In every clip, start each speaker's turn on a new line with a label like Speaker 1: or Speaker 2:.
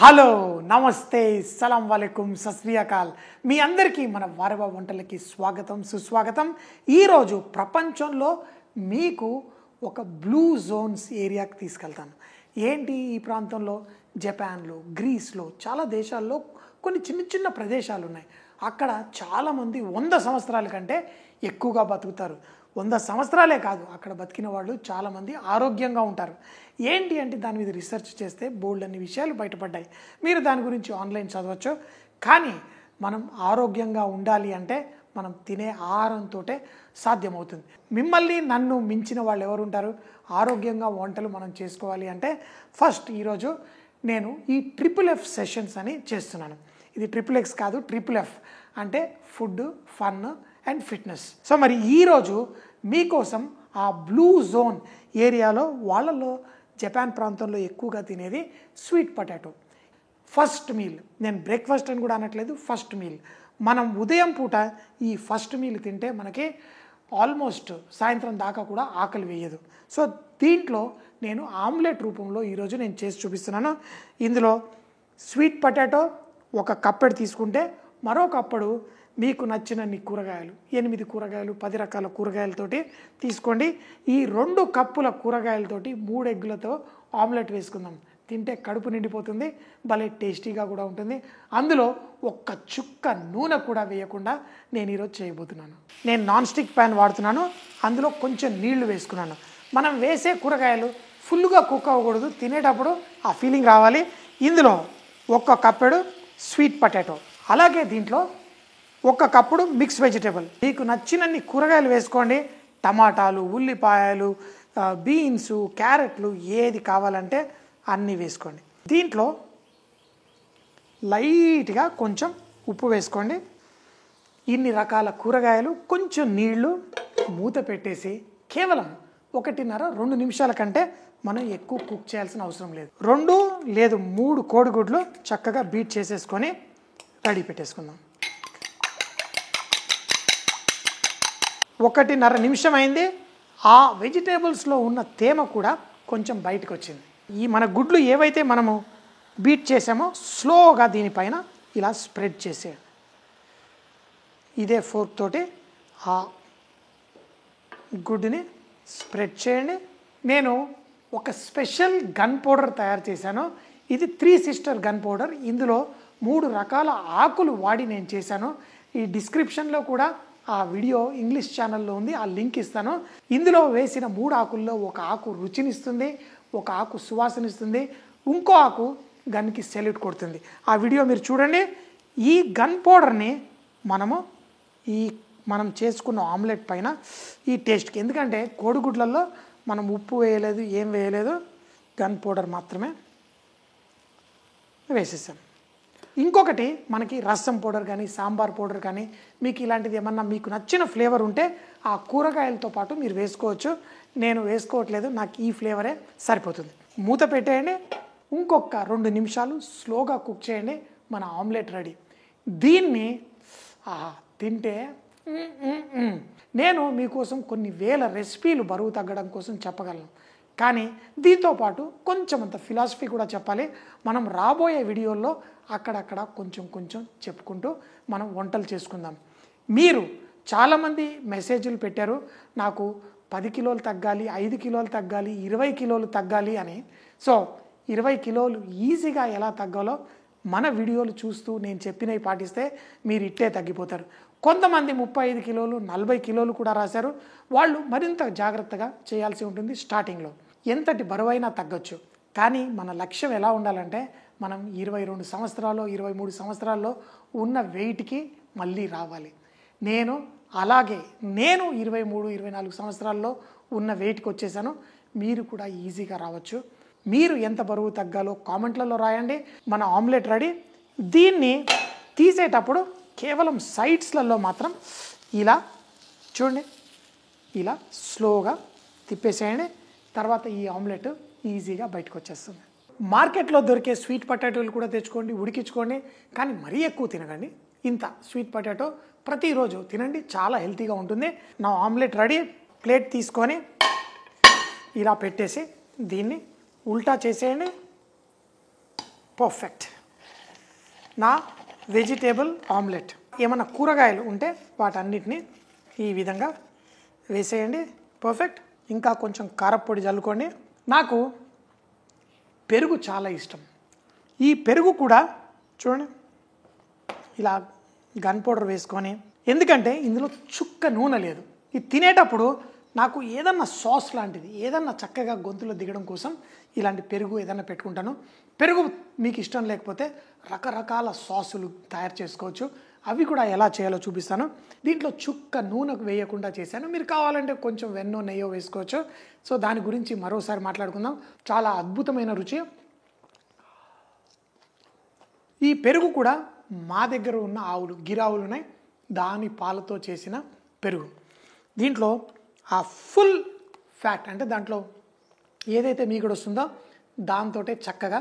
Speaker 1: Hello నమస్తే సలాం వాలేకుమ్ సత్ శ్రీ అకాల్ మీ అందరికీ మన వారవ వంటలకి స్వాగతం సుస్వాగతం. ఈరోజు ప్రపంచంలో మీకు ఒక బ్లూ జోన్స్ ఏరియాకి తీసుకెళ్తాను. ఏంటి ఈ ప్రాంతంలో? జపాన్లో, గ్రీస్లో, చాలా దేశాల్లో కొన్ని చిన్న చిన్న ప్రదేశాలు ఉన్నాయి. అక్కడ చాలామంది 100 సంవత్సరాల కంటే ఎక్కువగా బతుకుతారు. 100 సంవత్సరాలే కాదు, అక్కడ బతికిన వాళ్ళు చాలామంది ఆరోగ్యంగా ఉంటారు. ఏంటి అంటే దాని మీద రీసెర్చ్ చేస్తే బోల్డ్ అన్ని విషయాలు బయటపడ్డాయి. మీరు దాని గురించి ఆన్లైన్ చదవచ్చు. కానీ మనం ఆరోగ్యంగా ఉండాలి అంటే మనం తినే ఆహారంతో సాధ్యమవుతుంది. మిమ్మల్ని నన్ను మించిన వాళ్ళు ఎవరు ఉంటారు? ఆరోగ్యంగా వంటలు మనం చేసుకోవాలి అంటే ఫస్ట్ ఈరోజు నేను ఈ FFF సెషన్స్ అని చేస్తున్నాను. ఇది XXX కాదు, FFF అంటే food, fun and fitness. So మరి ఈరోజు మీకోసం ఆ బ్లూ జోన్ ఏరియాలో వాళ్ళలో జపాన్ ప్రాంతంలో ఎక్కువగా తినేది స్వీట్ పొటాటో. ఫస్ట్ మీల్, నేను బ్రేక్ఫాస్ట్ అని కూడా అనట్లేదు, ఫస్ట్ మీల్. మనం ఉదయం పూట ఈ ఫస్ట్ మీల్ తింటే మనకి ఆల్మోస్ట్ సాయంత్రం దాకా కూడా ఆకలి వేయదు. సో దీంట్లో నేను ఆమ్లెట్ రూపంలో ఈరోజు నేను చేసి చూపిస్తున్నాను. ఇందులో స్వీట్ పొటాటో ఒక కప్పెడు తీసుకుంటే మరో కప్పుడు మీకు నచ్చినన్ని కూరగాయలు, 8 కూరగాయలు, 10 రకాల కూరగాయలతోటి తీసుకోండి. ఈ 2 కప్పుల కూరగాయలతోటి 3 ఎగ్గులతో ఆమ్లెట్ వేసుకుందాం. తింటే కడుపు నిండిపోతుంది, భలే టేస్టీగా కూడా ఉంటుంది. అందులో ఒక్క చుక్క నూనె కూడా వేయకుండా నేను ఈరోజు చేయబోతున్నాను. నేను నాన్ స్టిక్ ప్యాన్ వాడుతున్నాను. అందులో కొంచెం నీళ్లు వేసుకున్నాను. మనం వేసే కూరగాయలు ఫుల్గా కుక్ అవ్వకూడదు, తినేటప్పుడు ఆ ఫీలింగ్ రావాలి. ఇందులో 1 కప్పెడు స్వీట్ పొటాటో, అలాగే దీంట్లో 1 కప్పుడు మిక్స్ వెజిటేబుల్. మీకు నచ్చినన్ని కూరగాయలు వేసుకోండి. టమాటాలు, ఉల్లిపాయలు, బీన్స్, క్యారెట్లు ఏది కావాలంటే అన్నీ వేసుకోండి. దీంట్లో లైట్గా కొంచెం ఉప్పు వేసుకోండి. ఇన్ని రకాల కూరగాయలు, కొంచెం నీళ్లు, మూత పెట్టేసి కేవలం 1.5-2 నిమిషాల కంటే మనం ఎక్కువ కుక్ చేయాల్సిన అవసరం లేదు. 2 లేదు 3 కోడిగుడ్లు చక్కగా బీట్ చేసేసుకొని రెడీ పెట్టేసుకుందాం. 1.5 నిమిషం అయింది. ఆ వెజిటేబుల్స్లో ఉన్న తేమ కూడా కొంచెం బయటకు వచ్చింది. ఈ మన గుడ్లు ఏవైతే మనము బీట్ చేసామో స్లోగా దీనిపైన ఇలా స్ప్రెడ్ చేసేయండి. ఇదే ఫోర్క్ తోటి ఆ గుడ్డుని స్ప్రెడ్ చేయండి. నేను ఒక స్పెషల్ గన్ పౌడర్ తయారు చేశాను. ఇది 3 సిస్టర్ గన్ పౌడర్. ఇందులో 3 రకాల ఆకులు వాడి నేను చేశాను. ఈ డిస్క్రిప్షన్లో కూడా ఆ వీడియో ఇంగ్లీష్ ఛానల్లో ఉంది, ఆ లింక్ ఇస్తాను. ఇందులో వేసిన 3 ఆకుల్లో 1 ఆకు రుచినిస్తుంది, 1 ఆకు సువాసనిస్తుంది, ఇంకో ఆకు గన్కి సెల్యూట్ కొడుతుంది. ఆ వీడియో మీరు చూడండి. ఈ గన్ పౌడర్ని మనం చేసుకున్న ఆమ్లెట్ పైన ఈ టేస్ట్కి, ఎందుకంటే కోడిగుడ్లలో మనం ఉప్పు వేయలేదు, ఏం వేయలేదు, గన్ పౌడర్ మాత్రమే వేసేసాం. ఇంకొకటి, మనకి రసం పౌడర్ కానీ సాంబార్ పౌడర్ కానీ మీకు ఇలాంటిది ఏమన్నా మీకు నచ్చిన ఫ్లేవర్ ఉంటే ఆ కూరగాయలతో పాటు మీరు వేసుకోవచ్చు. నేను వేసుకోవట్లేదు, నాకు ఈ ఫ్లేవరే సరిపోతుంది. మూత పెట్టేయండి. ఇంకొక 2 నిమిషాలు స్లోగా కుక్ చేయండి. మన ఆమ్లెట్ రెడీ. దీన్ని తింటే నేను మీకోసం కొన్ని వేల రెసిపీలు బరువు తగ్గడం కోసం చెప్పగలను. కానీ దీంతోపాటు కొంచెం అంత ఫిలాసఫీ కూడా చెప్పాలి. మనం రాబోయే వీడియోల్లో అక్కడక్కడ కొంచెం చెప్పుకుంటూ మనం వంటలు చేసుకుందాం. మీరు చాలామంది మెసేజ్లు పెట్టారు, నాకు 10 కిలోలు తగ్గాలి, 5 కిలోలు తగ్గాలి, 20 కిలోలు తగ్గాలి అని. సో 20 కిలోలు ఈజీగా ఎలా తగ్గాలో మన వీడియోలు చూస్తూ నేను చెప్పినవి పాటిస్తే మీరు ఇట్టే తగ్గిపోతారు. కొంతమంది 35 కిలోలు, 40 కిలోలు కూడా రాశారు. వాళ్ళు మరింత జాగ్రత్తగా చేయాల్సి ఉంటుంది. స్టార్టింగ్లో ఎంతటి బరువైనా తగ్గొచ్చు. కానీ మన లక్ష్యం ఎలా ఉండాలంటే మనం 22 సంవత్సరాలు, 23 సంవత్సరాల్లో ఉన్న వెయిట్కి మళ్ళీ రావాలి. నేను 23, 24 సంవత్సరాల్లో ఉన్న వెయిట్కి వచ్చేసాను. మీరు కూడా ఈజీగా రావచ్చు. మీరు ఎంత బరువు తగ్గాలో కామెంట్లలో రాయండి. మన ఆమ్లెట్ రెడీ. దీన్ని తీసేటప్పుడు కేవలం సైడ్స్లలో మాత్రం ఇలా చూడండి, ఇలా స్లోగా తిప్పేసేయండి. తర్వాత ఈ ఆమ్లెట్ ఈజీగా బయటకు వచ్చేస్తుంది. మార్కెట్లో దొరికే స్వీట్ పొటాటోలు కూడా తెచ్చుకోండి, ఉడికించుకోండి. కానీ మరీ ఎక్కువ తినకండి. ఇంత స్వీట్ పొటాటో ప్రతిరోజు తినండి, చాలా హెల్తీగా ఉంటుంది. నా ఆమ్లెట్ రెడీ. ప్లేట్ తీసుకొని ఇలా పెట్టేసి దీన్ని ఉల్టా చేసేయండి. పర్ఫెక్ట్. నా వెజిటేబుల్ ఆమ్లెట్. ఏమన్నా కూరగాయలు ఉంటే వాటన్నిటిని ఈ విధంగా వేసేయండి. పర్ఫెక్ట్. ఇంకా కొంచెం కారప్పొడి చల్లుకోండి. నాకు పెరుగు చాలా ఇష్టం. ఈ పెరుగు కూడా చూడండి ఇలా గన్ పౌడర్ వేసుకొని, ఎందుకంటే ఇందులో చుక్క నూనె లేదు. ఇది తినేటప్పుడు నాకు ఏదన్నా సాస్ లాంటిది ఏదన్నా చక్కగా గొంతులో దిగడం కోసం ఇలాంటి పెరుగు ఏదన్నా పెట్టుకుంటాను. పెరుగు మీకు ఇష్టం లేకపోతే రకరకాల సాసులు తయారు చేసుకోవచ్చు. అవి కూడా ఎలా చేయాలో చూపిస్తాను. దీంట్లో చుక్క నూనె వేయకుండా చేశాను. మీరు కావాలంటే కొంచెం వెన్నో నెయ్యో వేసుకోవచ్చు. సో దాని గురించి మరోసారి మాట్లాడుకుందాం. చాలా అద్భుతమైన రుచి. ఈ పెరుగు కూడా మా దగ్గర ఉన్న ఆవులు గిరావులు ఉన్నాయి, దాని పాలతో చేసిన పెరుగు. దీంట్లో ఆ ఫుల్ ఫ్యాట్ అంటే దాంట్లో ఏదైతే మీగడ వస్తుందో దాంతో చక్కగా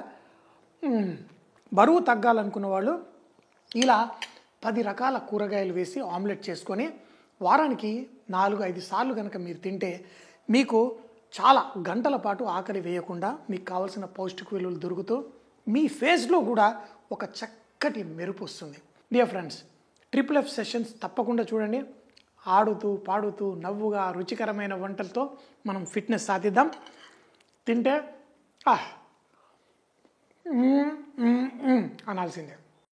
Speaker 1: బరువు తగ్గాలనుకున్న వాళ్ళు ఇలా 10 రకాల కూరగాయలు వేసి ఆమ్లెట్ చేసుకొని వారానికి 4-5 సార్లు కనుక మీరు తింటే మీకు చాలా గంటల పాటు ఆకలి వేయకుండా మీకు కావాల్సిన పౌష్టిక విలువలు దొరుకుతూ మీ ఫేస్లో కూడా ఒక చక్కటి మెరుపు వస్తుంది. డియర్ ఫ్రెండ్స్, FFF సెషన్స్ తప్పకుండా చూడండి. ఆడుతూ పాడుతూ నవ్వుగా రుచికరమైన వంటలతో మనం ఫిట్నెస్ సాధిద్దాం. తింటే అనాల్సిందే.